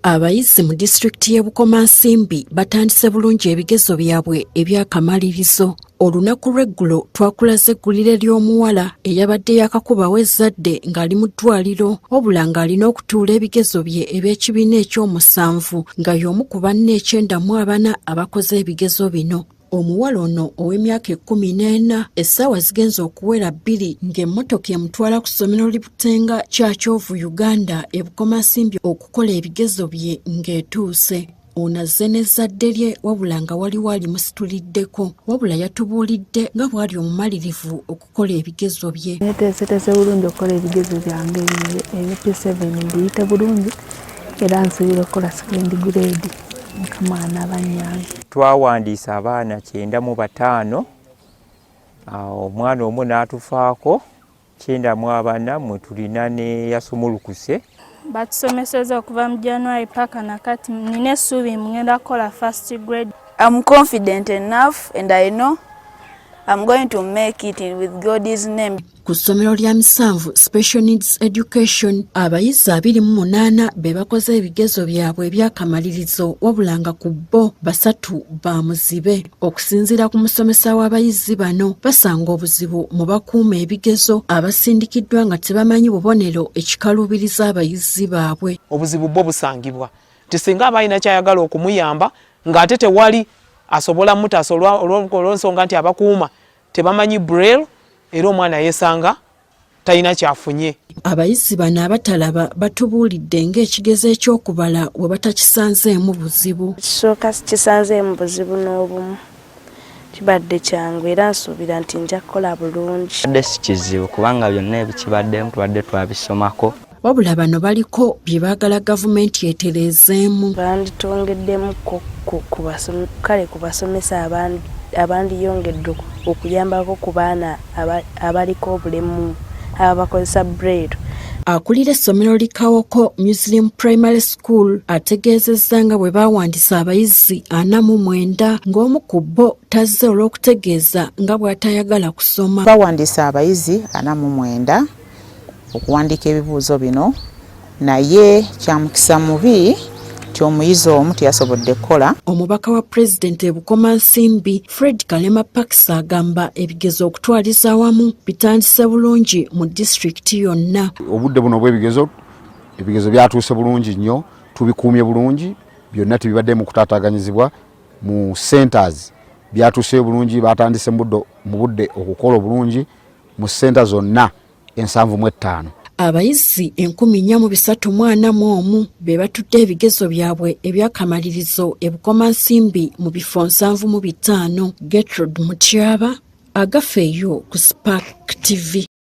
Abayizi mu disitulikiti y'e Bukomansimbi batandise bulungi ebigezo byabwe ebyakamalirizo. Olunaku lw'eggulo twakulaze eggulire ly'omuwala eyabadde yakakubawo ezzadde ng'ali mu ddwaliro wabula ng'alina okutuula ebigezo bye eby'ekibiina ekyomusanvu nga y'omu ku banne 94 abakoze ebigezo bino. Omuwala ono ow'emyaka 14 essaawa zigenza okuwera 2 ng'emmotoka emutwala ku ssomero Libutenga Kyakyovu Uganda e Bukomansimbi okukola ebigezo bye ng'etuuse. Ono azze n'ezzadde lye wabula nga waliwo alimusituliddeko wabula yatubuulidde nga bw'ali omumalirivu okukola ebigezo bye. Neeteeseteese bulungi okukola ebigezo byange ebip7 mbiyite bulungi era nsuubira okukola second grade nkamwana abanyange. Twawandiisa abaana 95 omwana omu n'atufaako 94 mwe tulina ne yasumulukuse. Batusomeseza okuva mu January paka nakati nina essuubi ngenda kukola first grade. I'm confident enough and I know I'm going to make it with God's name. Ku ssomero lya Misanvu Special Needs Education abayizi 28 be bakoze ebigezo byabwe ebyakamalirizo wabula nga ku bo 3 bamuzibe. Okusinziira ku musomesa w'abayizi bano basanga obuzibu mu bakuuma ebigezo abasindikiddwa nga tebamanyi bubonero ekikalubiriza abayizi baabwe. Obuzibu bwo busangibwa tisinga abalina kyayagala okumuyamba ng'ate tewali asobola mutaso olw'ensonga nti abakuuma tebamanyi braille era omwana yesanga talina kyafunye. Abayizi bano abatalaba batubuulidde ng'ekigezo eky'okubala we batakisanzeemu buzibu. Ekisooka kisanzeemu buzibu n'obumu kibadde kyangu era nsuubira nti nja kukola bulungi. Kibadde si kizibu kubanga byonna ebikibaddemu tubadde twabisomako. Wabula bano baliko bye baagala gavumenti etereezeemu. Banditwongeddemu kale kubasomesa abandiyongedde okuyambako ku baana abaliko obulemu abakozesa braille. Akulira essomero Likawoko Muslim Primary School ategeezezza nga bwe bawandiisa abayizi 49 ng'omu ku bo tazze olw'okutegeeza nga bw'atayagala kusoma. Bawandiisa abayizi 49 okuwandiika ebibuuzo bino naye kyamukisa mubi omuyizi omu teyasobodde kukola. Omubaka wa Pulezidenti e Bukomansimbi Fred Kalema Pakisa agamba ebigezo okutwaliza awamu bitandise bulungi mu disitulikiti yonna. Obudde buno obw'ebigezo ebigezo byatuuse bulungi nnyo tubikuumye bulungi byonna tebibadde mu kutaataaganyizibwa mu centers byatuuse bulungi batandise mu budde okukola obulungi mu center zonna 75. Abayizi 1441 be batudde ebigezo byabwe ebyakamalirizo e Bukomansimbi mu bifo 75. Gertrude Mutyaba agafeeyo ku Spark TV.